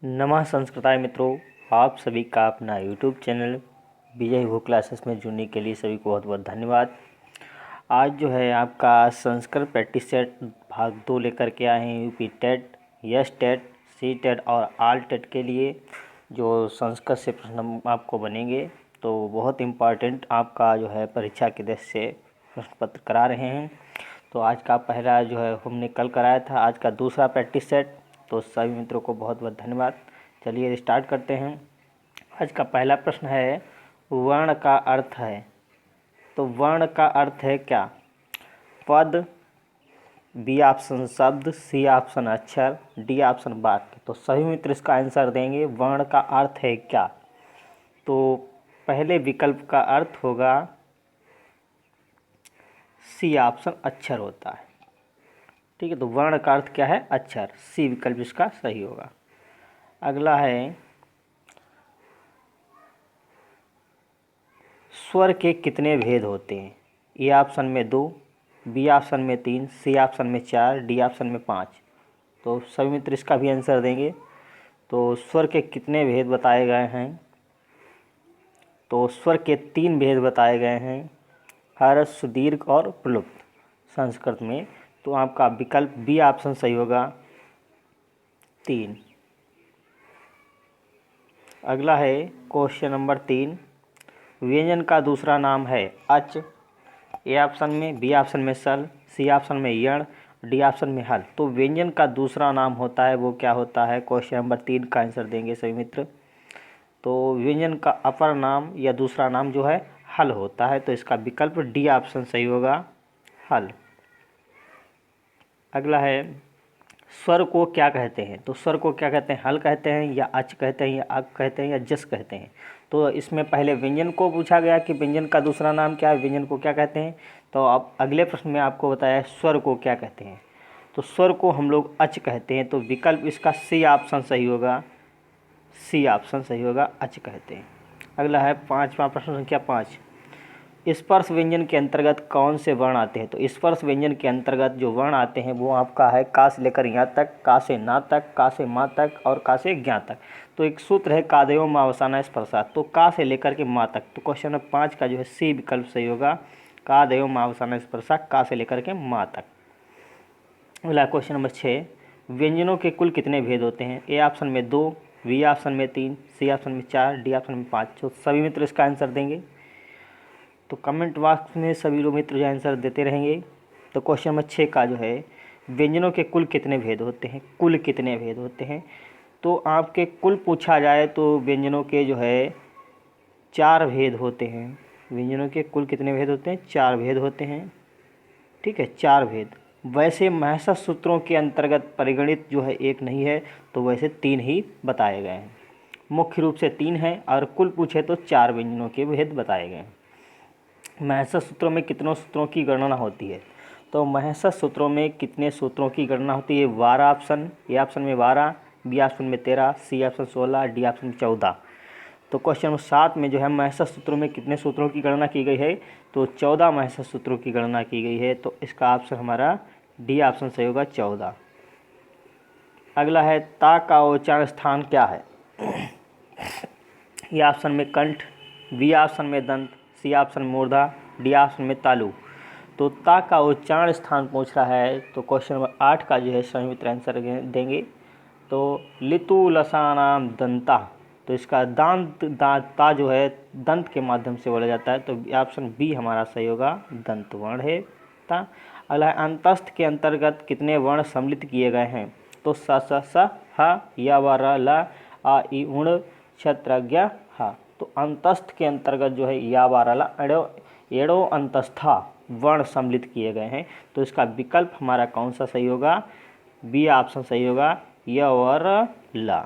नमः संस्कृताय मित्रों, आप सभी का अपना यूट्यूब चैनल विजय भू क्लासेस में जुड़ने के लिए सभी को बहुत बहुत धन्यवाद। आज जो है आपका संस्कृत प्रैक्टिस सेट भाग 2 लेकर के आए हैं। UP TET, yes TET, C TET और आल टेट के लिए जो संस्कृत से प्रश्न आपको बनेंगे, तो बहुत इम्पॉर्टेंट आपका जो है परीक्षा के दृष्टि से प्रश्न पत्र करा रहे हैं। तो आज का पहला जो है हमने कल कराया था, आज का दूसरा प्रैक्टिस सेट। तो सभी मित्रों को बहुत बहुत धन्यवाद। चलिए स्टार्ट करते हैं। आज का पहला प्रश्न है, वर्ण का अर्थ है। तो वर्ण का अर्थ है क्या? पद, बी ऑप्शन शब्द, सी ऑप्शन अक्षर, डी ऑप्शन वाक्य। तो सभी मित्र इसका आंसर देंगे। वर्ण का अर्थ है क्या? तो पहले विकल्प का अर्थ होगा सी ऑप्शन अक्षर होता है। ठीक है, तो वर्ण का अर्थ क्या है? अक्षर। सी विकल्प इसका सही होगा। अगला है, स्वर के कितने भेद होते हैं? ए ऑप्शन में 2, बी ऑप्शन में 3, सी ऑप्शन में 4, डी ऑप्शन में 5। तो सभी मित्र इसका भी आंसर देंगे। तो स्वर के कितने भेद बताए गए हैं? तो स्वर के 3 भेद बताए गए हैं, ह्रस्व, दीर्घ और प्लुप्त संस्कृत में। तो आपका विकल्प बी ऑप्शन सही होगा, 3। अगला है क्वेश्चन नंबर 3, व्यंजन का दूसरा नाम है अच। ए ऑप्शन में, बी ऑप्शन में सल, सी ऑप्शन में यण, डी ऑप्शन में हल। तो व्यंजन का दूसरा नाम होता है, वो क्या होता है? क्वेश्चन नंबर 3 का आंसर देंगे सभी मित्र। तो व्यंजन का अपर नाम या दूसरा नाम जो है हल होता है। तो इसका विकल्प डी ऑप्शन सही होगा, हल। अगला है, स्वर को क्या कहते हैं? तो स्वर को क्या कहते हैं? हल कहते हैं, या अच कहते हैं, या अक कहते हैं, या जस कहते हैं। तो इसमें पहले व्यंजन को पूछा गया कि व्यंजन का दूसरा नाम क्या है, व्यंजन को क्या कहते हैं। तो अब अगले प्रश्न में आपको बताया स्वर को क्या कहते हैं। तो स्वर को हम लोग अच कहते हैं। तो विकल्प इसका सी ऑप्शन सही होगा, सी ऑप्शन सही होगा, अच कहते हैं। अगला है पाँचवा प्रश्न संख्या 5, स्पर्श व्यंजन के अंतर्गत कौन से वर्ण आते हैं? तो स्पर्श व्यंजन के अंतर्गत जो वर्ण आते हैं वो आपका है का से लेकर यहाँ तक, का से ना तक, का से माँ तक और का से ज्ञा तक। तो एक सूत्र है कादेव मावसाना स्पर्शात। तो का से लेकर के माँ तक। तो क्वेश्चन नंबर 5 का जो है सी विकल्प सही होगा, कादेव मावसाना स्पर्शा, का से लेकर के माँ तक। अगला क्वेश्चन नंबर 6, व्यंजनों के कुल कितने भेद होते हैं? ए ऑप्शन में 2, बी ऑप्शन में 3, सी ऑप्शन में 4, डी ऑप्शन में 5। तो सभी मित्र इसका आंसर देंगे। तो कमेंट बॉक्स में सभी लोग मित्र जो आंसर देते रहेंगे। तो क्वेश्चन नंबर 6 का जो है, व्यंजनों के कुल कितने भेद होते हैं? कुल कितने भेद होते हैं? तो आपके कुल पूछा जाए तो व्यंजनों के जो है 4 भेद होते हैं। व्यंजनों के कुल कितने भेद होते हैं? 4 भेद होते हैं। ठीक है, 4 भेद। वैसे महर्षि सूत्रों के अंतर्गत परिगणित जो है एक नहीं है, तो वैसे 3 ही बताए गए हैं। मुख्य रूप से 3 हैं, और कुल पूछे तो 4 व्यंजनों के भेद बताए गए हैं। महर्षि सूत्रों में कितनों सूत्रों की गणना होती है? तो महर्षि सूत्रों में कितने सूत्रों की गणना होती है? 12 ऑप्शन, ए ऑप्शन में 12, बी ऑप्शन में 13, सी ऑप्शन 16, डी ऑप्शन में 14। तो क्वेश्चन नंबर 7 में जो है महर्षि सूत्रों में कितने सूत्रों की गणना की गई है? तो 14 महर्षि सूत्रों की गणना की गई है। तो इसका ऑप्शन हमारा डी ऑप्शन सही होगा, 14। अगला है, ता का उच्चारण स्थान क्या है? ए ऑप्शन में कंठ, बी ऑप्शन में दंत, सी ऑप्शन में मूर्धा, डी ऑप्शन में तालु। तो ता का उच्चारण स्थान पूछ रहा है। तो क्वेश्चन नंबर 8 का जो है सभी मित्र आंसर देंगे। तो लितु लसानाम दंता। तो इसका दांत ता जो है दंत के माध्यम से बोला जाता है। तो ऑप्शन बी हमारा सही होगा, दंत वर्ण है ता। अगला है, अंतस्थ के अंतर्गत कितने वर्ण सम्मिलित किए गए हैं? तो स स स ह, या व र ल, आ ई उण, क्षत्र ज्ञ हा। तो अंतस्थ के अंतर्गत जो है या व र ल, एड़ो अंतस्था वर्ण सम्मिलित किए गए हैं। तो इसका विकल्प हमारा कौन सा सही होगा? बी ऑप्शन सही होगा, य व र ल।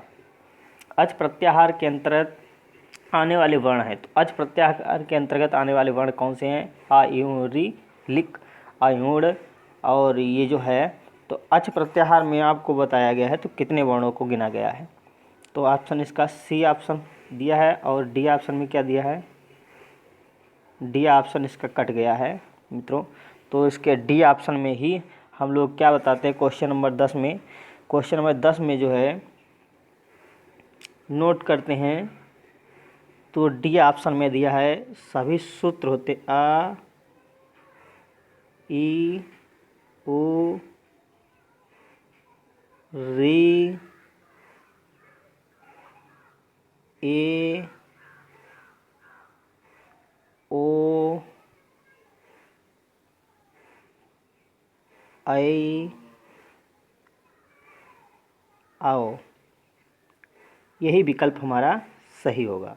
अच प्रत्याहार के अंतर्गत आने वाले वर्ण हैं। तो अच प्रत्याहार के अंतर्गत आने वाले वर्ण कौन से हैं? आ यू री लिक, आयुण, और ये जो है, तो अच प्रत्याहार में आपको बताया गया है तो कितने वर्णों को गिना गया है? तो ऑप्शन इसका सी ऑप्शन दिया है, और डी ऑप्शन में क्या दिया है? डी ऑप्शन इसका कट गया है मित्रों। तो इसके डी ऑप्शन में ही हम लोग क्या बताते हैं क्वेश्चन नंबर 10 में। क्वेश्चन नंबर 10 में जो है नोट करते हैं तो डी ऑप्शन में दिया है सभी सूत्र होते आ ई उ री ए ओ आई आओ, यही विकल्प हमारा सही होगा।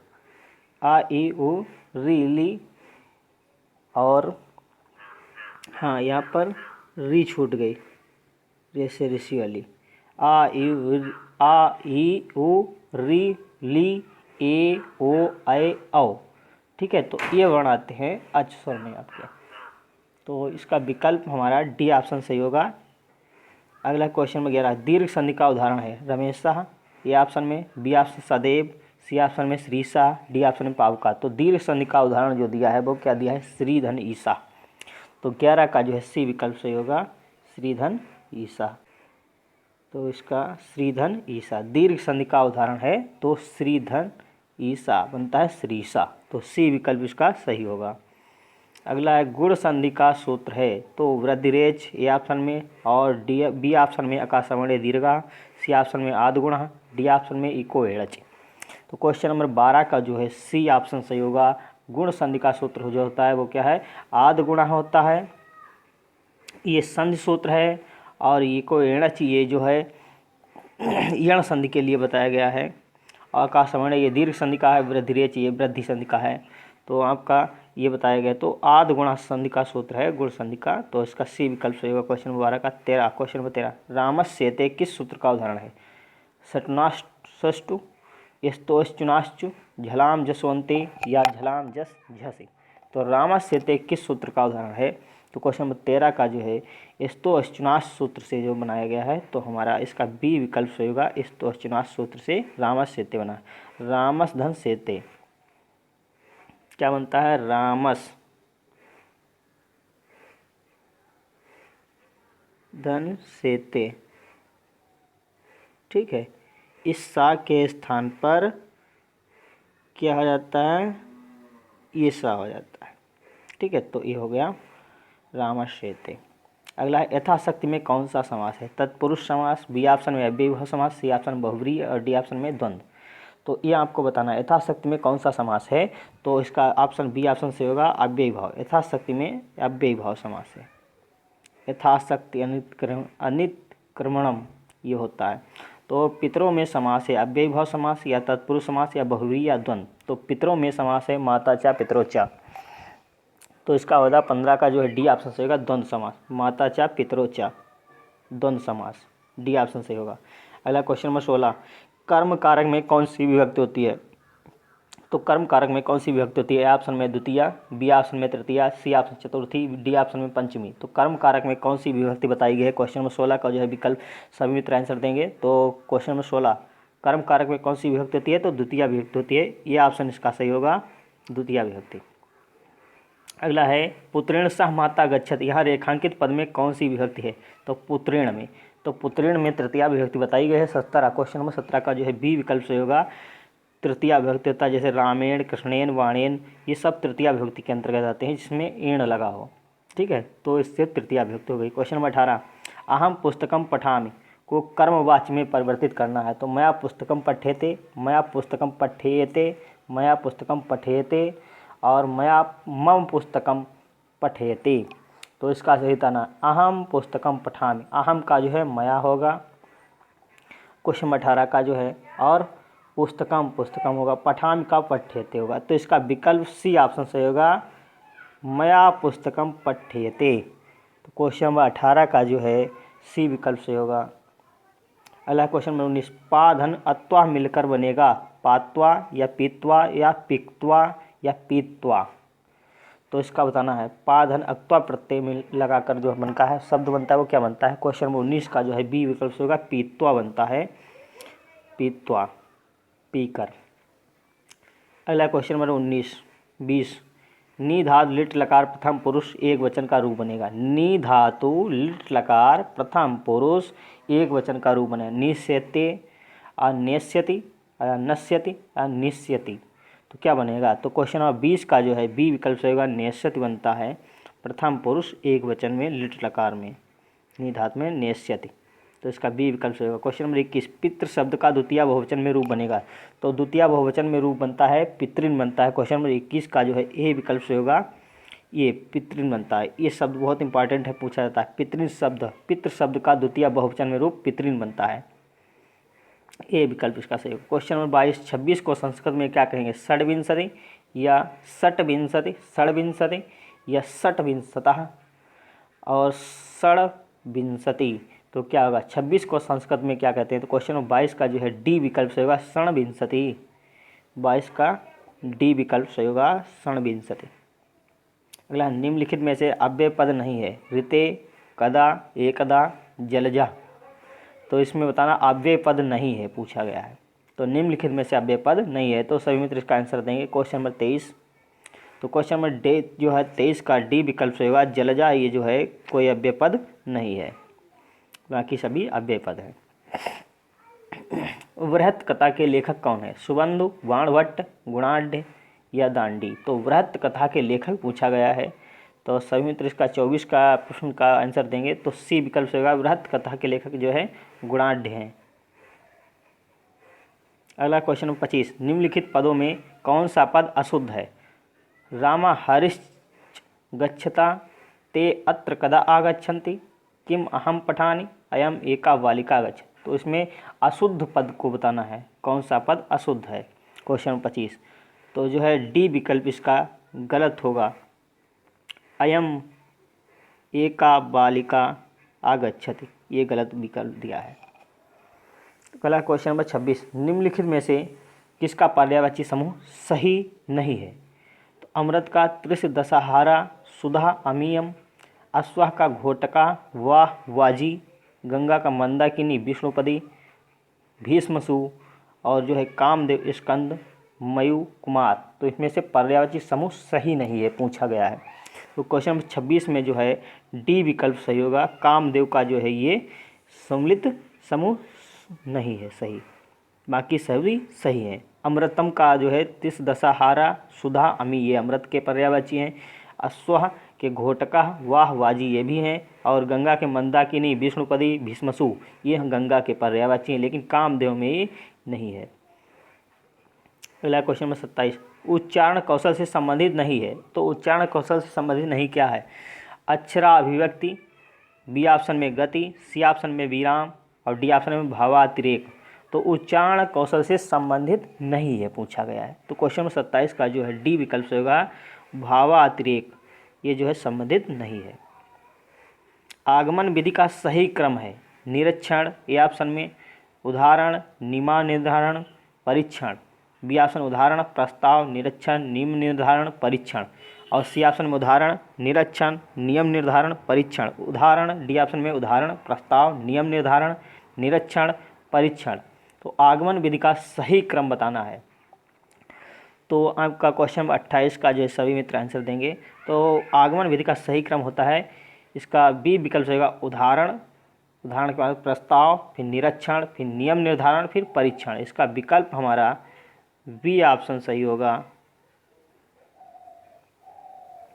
आ ई उ री ली, और हाँ यहाँ पर री छूट गई, जैसे ऋषि वाली। आ ई उ री ली ए ओ आई औ, ठीक है। तो ये वर्ण आते हैं अच स्वर में आपके, तो इसका विकल्प हमारा डी ऑप्शन सही होगा। अगला क्वेश्चन नंबर 11, दीर्घ संधि का उदाहरण है रमेश शाह, ए ऑप्शन में, बी ऑप्शन सदैव, सी ऑप्शन में श्री शाह, डी ऑप्शन में पावका। तो दीर्घ संधि का उदाहरण जो दिया है वो क्या दिया है, श्रीधन ईसा। तो 11 का जो है सी विकल्प सही होगा, श्रीधन ईसा। तो इसका श्रीधन ईसा दीर्घ संधि का उदाहरण है, तो श्रीधन ईसा बनता है श्रीसा, तो सी विकल्प इसका सही होगा। अगला है गुण संधि का सूत्र है, तो वृद्धिरेच ए ऑप्शन में, और बी ऑप्शन में अकाशवर्णीय दीर्घा, सी ऑप्शन में आद्गुण, डी ऑप्शन में इको एड़च। तो क्वेश्चन नंबर 12 का जो है सी ऑप्शन सही होगा। गुण संधि का सूत्र जो होता है वो क्या है, आद्गुणा होता है, ये संधि सूत्र है, और इको एड़च ये जो है यण संधि के लिए बताया गया है। आकाशवर्णीय ये दीर्घ संधि का है, वृद्धिरेच ये वृद्धि संधि का है। तो आपका ये बताया गया, तो आद गुणा संधि का सूत्र है गुण संधि का, तो इसका सी विकल्प सही होगा। क्वेश्चन नंबर 12 का 13, क्वेश्चन नंबर 13, रामस्येते किस सूत्र का उदाहरण है, सटनाष्टु, स्तोश्चुनाश्चु, झलाम जसवंते, या झलाम जस झसे। तो रामस्येते किस सूत्र का उदाहरण है, तो क्वेश्चन नंबर 13 का जो है स्तोश्चुनाश सूत्र से जो बनाया गया है, तो हमारा इसका बी विकल्प सही होगा। स्तोश्चुनाश सूत्र से रामस्येते बना, रामस धन सेते क्या बनता है, रामस धन सेते, ठीक है। इस सा के स्थान पर क्या हो जाता है, ये सा हो जाता है, ठीक है। तो ये हो गया रामस्येते। अगला है यथाशक्ति में कौन सा समास है, तत्पुरुष समास, बी ऑप्शन में अव्ययभाव समास, सी ऑप्शन में बहुव्रीहि, और डी ऑप्शन में द्वंद्व। तो ये आपको बताना है यथाशक्ति में कौन सा समास है, तो इसका ऑप्शन बी ऑप्शन से होगा अव्ययभाव। यथाशक्ति में अव्ययभाव समास है, यथाशक्ति अनितक्रमणम ये होता है। तो पितरों में समास है अव्ययभाव समास, या तत्पुरुष समास, या बहुव्रीहि, या द्वंद्व। तो पितरों में समास है माता चा पितरोचा, तो इसका होगा 15 का जो है डी ऑप्शन से होगा द्वंद्व समास, माता चा पितरोचा द्वंद्व समास, डी ऑप्शन से होगा। अगला क्वेश्चन नंबर 16, कर्म कारक में कौन सी विभक्ति होती है, तो कर्म कारक में कौन सी विभक्ति होती है, ए ऑप्शन में द्वितीया, बी ऑप्शन में तृतीया, सी ऑप्शन चतुर्थी, डी ऑप्शन में पंचमी। तो कर्म कारक में कौन सी विभक्ति बताई गई है, क्वेश्चन नंबर 16 का जो है विकल्प सभी मित्र आंसर देंगे। तो क्वेश्चन नंबर 16, कर्म कारक में कौन सी विभक्ति होती है, तो द्वितीया विभक्ति होती है, ये ऑप्शन इसका सही होगा, द्वितीया विभक्ति। अगला है पुत्रेण सह माता गच्छति, यहाँ रेखांकित पद में कौन सी विभक्ति है, तो पुत्रेण में, तो पुत्रेण में तृतीया विभक्ति बताई गई है। 17 क्वेश्चन नंबर 17 का जो है बी विकल्प सही होगा, तृतीया विभक्ति होता है, जैसे रामेण, कृष्णेन, वाणेन, ये सब तृतीया विभक्ति के अंतर्गत आते हैं जिसमें एण लगा हो, ठीक है। तो इससे तृतीया विभक्ति हो गई। क्वेश्चन नंबर 18, अहम पुस्तकम पठामि को कर्मवाच्य में परिवर्तित करना है, तो मया पुस्तकम पठ्यते, मया पुस्तकम पठ्येते, मया पुस्तकम पठेते, और मया मम पुस्तकम पठेते। तो इसका सही था अहम पुस्तकम पठामि, अहम का जो है मया होगा क्वेश्चन नंबर 18 का जो है, और पुस्तकम पुस्तकम होगा, पठामि का पठ्यते होगा। तो इसका विकल्प सी ऑप्शन सही होगा, मया पुस्तकम पठ्यते। तो क्वेश्चन नंबर 18 का जो है सी विकल्प सही होगा। अगला क्वेश्चन नंबर 19, पा धन अत्वा मिलकर बनेगा पात्वा, या पीत्वा, या पिक्त्वा, या पीत्वा। तो इसका बताना है, पा धन अक्त्वा प्रत्यय में लगाकर जो बनता है शब्द बनता है वो क्या बनता है, क्वेश्चन नंबर 19 का जो है बी विकल्प से होगा, पीत्वा बनता है, पीत्वा, पीकर। अगला क्वेश्चन नंबर 20, नी धातु लिट लकार प्रथम पुरुष एक वचन का रूप बनेगा, नी धातु लिट लकार प्रथम पुरुष एक वचन का रूप बनेगा, निश्यते, अनेश्यति, नश्यति या निश्यति, तो क्या बनेगा? तो क्वेश्चन नंबर 20 का जो है बी विकल्प से होगा नेष्यति बनता है, प्रथम पुरुष एक वचन में लिट लकार में निधात में नेष्यति, तो इसका बी विकल्प से होगा। क्वेश्चन नंबर 21 पितृ शब्द का द्वितीय बहुवचन में रूप बनेगा, तो द्वितीय बहुवचन में रूप बनता है पितृन बनता है। क्वेश्चन नंबर 21 का जो है ए विकल्प से होगा, ये पितृन बनता है। ये शब्द बहुत इंपॉर्टेंट है, पूछा जाता है। पितृन शब्द, पितृ शब्द का द्वितीय बहुवचन में रूप पितृन बनता है, ए विकल्प इसका सही होगा। क्वेश्चन नंबर 22-26 को संस्कृत में क्या कहेंगे? षड्विंशति या षट्विंशति, षड्विंशति या षट्विंशतः और षड्विंशति, तो क्या होगा? 26 को संस्कृत में क्या कहते हैं? तो क्वेश्चन नंबर 22 का जो है डी विकल्प से होगा षड्विंशति, 22 का डी विकल्प से होगा षड्विंशति। अगला निम्नलिखित में से अव्यय पद नहीं है, ऋते, कदा, एकदा, जलजा, तो इसमें बताना अव्यय पद नहीं है, पूछा गया है। तो निम्नलिखित में से अव्यय पद नहीं है, तो सभी मित्र इसका आंसर देंगे। क्वेश्चन नंबर 23, तो क्वेश्चन नंबर डे जो है 23 का डी विकल्प से होगा जलजा, ये जो है कोई अव्यय पद नहीं है, बाकी सभी अव्यय पद हैं। वृहत कथा के लेखक कौन है? सुबंधु, बाणभट्ट, गुणाढ़ या दांडी, तो वृहत कथा के लेखक पूछा गया है, तो सभी मित्र इसका 24 का प्रश्न का आंसर देंगे। तो सी विकल्प से होगा वृहत कथा के लेखक जो है गुणाढ़ हैं। अगला क्वेश्चन नंबर 25 निम्नलिखित पदों में कौन सा पद अशुद्ध है? रामा हरिश्च गच्छता ते अत्र कदा आगच्छन्ति, किम अहम पठानि अयम एका बालिका गच्छ, तो इसमें अशुद्ध पद को बताना है, कौन सा पद अशुद्ध है। क्वेश्चन नंबर 25, तो जो है डी विकल्प इसका गलत होगा, अयम एका बालिका आगच्छति, ये गलत विकल्प दिया है। अगला क्वेश्चन नंबर 26 निम्नलिखित में से किसका पर्यायवाची समूह सही नहीं है? तो अमृत का त्रिश दशहारा, सुधा अमीयम, अश्वाह का घोटका, वाह वाजी, गंगा का मंदाकिनी विष्णुपदी, भीष्मसु और जो है कामदेव स्कंद, मयू कुमार, तो इसमें से पर्यायवाची समूह सही नहीं है, पूछा गया है। तो क्वेश्चन नंबर 26 में जो है डी विकल्प सही होगा, कामदेव का जो है ये सम्मिलित समूह नहीं है सही, बाकी सभी सही हैं। अमृतम का जो है तिस दशहारा, सुधा अमी, ये अमृत के पर्यायवाची हैं। अश्वाह के घोटका, वाह वाजी, ये भी हैं। और गंगा के मंदाकिनी, विष्णुपदी, भीष्मसु, ये गंगा के पर्यायवाची हैं, लेकिन कामदेव में ये नहीं है। अगला क्वेश्चन नंबर 27 उच्चारण कौशल से संबंधित नहीं है, तो उच्चारण कौशल से संबंधित नहीं क्या है? अक्षराभिव्यक्ति, बी ऑप्शन में गति, सी ऑप्शन में विराम और डी ऑप्शन में भावातिरेक, तो उच्चारण कौशल से संबंधित नहीं है, पूछा गया है। तो क्वेश्चन नंबर 27 का जो है डी विकल्प से होगा भावातिरेक, ये जो है संबंधित नहीं है। आगमन विधि का सही क्रम है निरीक्षण, ए ऑप्शन में, उदाहरण, नियम निर्धारण, परीक्षण, बी ऑप्शन उदाहरण, प्रस्ताव, निरीक्षण, नियम निर्धारण, परीक्षण और सी ऑप्शन में उदाहरण, निरीक्षण, नियम निर्धारण, परीक्षण, उदाहरण, डी ऑप्शन में उदाहरण, प्रस्ताव, नियम निर्धारण, निरीक्षण, परीक्षण। तो आगमन विधि का सही क्रम बताना है। तो आपका क्वेश्चन 28 का जो है सभी मित्र आंसर देंगे। तो आगमन विधि का सही क्रम होता है, इसका बी विकल्प होगा उदाहरण, उदाहरण के बाद प्रस्ताव, फिर निरीक्षण, फिर नियम निर्धारण, फिर परीक्षण। इसका विकल्प हमारा बी ऑप्शन सही होगा।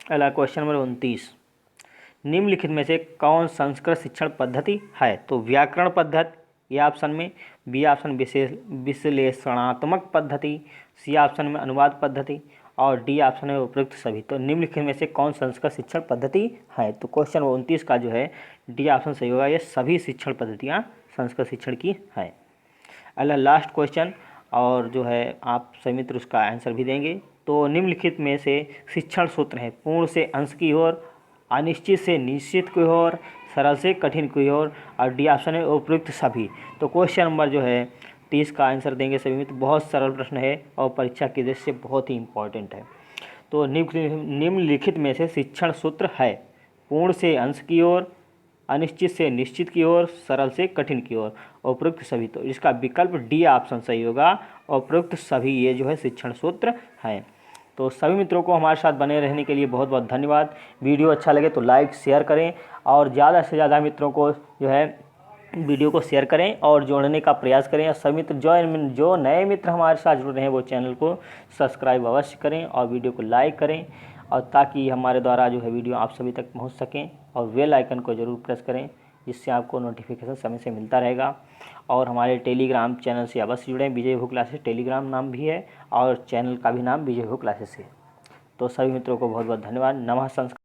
अगला क्वेश्चन नंबर 29 निम्नलिखित में से कौन संस्कृत शिक्षण पद्धति है? तो व्याकरण पद्धति, ए ऑप्शन में, बी ऑप्शन विश्लेषणात्मक पद्धति, सी ऑप्शन में अनुवाद पद्धति और डी ऑप्शन में उपयुक्त सभी। तो निम्नलिखित में से कौन संस्कृत शिक्षण पद्धति है? तो क्वेश्चन 29 का जो है डी ऑप्शन सही होगा, ये सभी शिक्षण पद्धतियाँ संस्कृत शिक्षण की है। अगला लास्ट क्वेश्चन और जो है आप सभी मित्र उसका आंसर भी देंगे। तो निम्नलिखित में से शिक्षण सूत्र हैं पूर्ण से अंश की ओर, अनिश्चित से निश्चित की ओर, सरल से कठिन की ओर और डी ऑप्शन में उपयुक्त सभी। तो क्वेश्चन नंबर जो है 30 का आंसर देंगे सभी मित्र। बहुत सरल प्रश्न है और परीक्षा की दृष्टि से बहुत ही इम्पोर्टेंट है। तो निम्नलिखित में से शिक्षण सूत्र है पूर्ण से अंश की ओर, अनिश्चित से निश्चित की ओर, सरल से कठिन की ओर, उपयुक्त सभी। तो इसका विकल्प डी ऑप्शन सही होगा, उपयुक्त सभी ये जो है शिक्षण सूत्र हैं। तो सभी मित्रों को हमारे साथ बने रहने के लिए बहुत बहुत धन्यवाद। वीडियो अच्छा लगे तो लाइक शेयर करें और ज़्यादा से ज़्यादा मित्रों को जो है वीडियो को शेयर करें और जोड़ने का प्रयास करें। और सभी मित्र जो नए मित्र हमारे साथ जुड़ रहे हैं वो चैनल को सब्सक्राइब अवश्य करें और वीडियो को लाइक करें, और ताकि हमारे द्वारा जो है वीडियो आप सभी तक पहुंच सकें। और बेल आइकन को ज़रूर प्रेस करें, जिससे आपको नोटिफिकेशन समय से मिलता रहेगा। और हमारे टेलीग्राम चैनल से अवश्य जुड़ें। विजय भू क्लासेस टेलीग्राम नाम भी है और चैनल का भी नाम विजय भू क्लासेस है। तो सभी मित्रों को बहुत बहुत धन्यवाद। नमः संस्कार।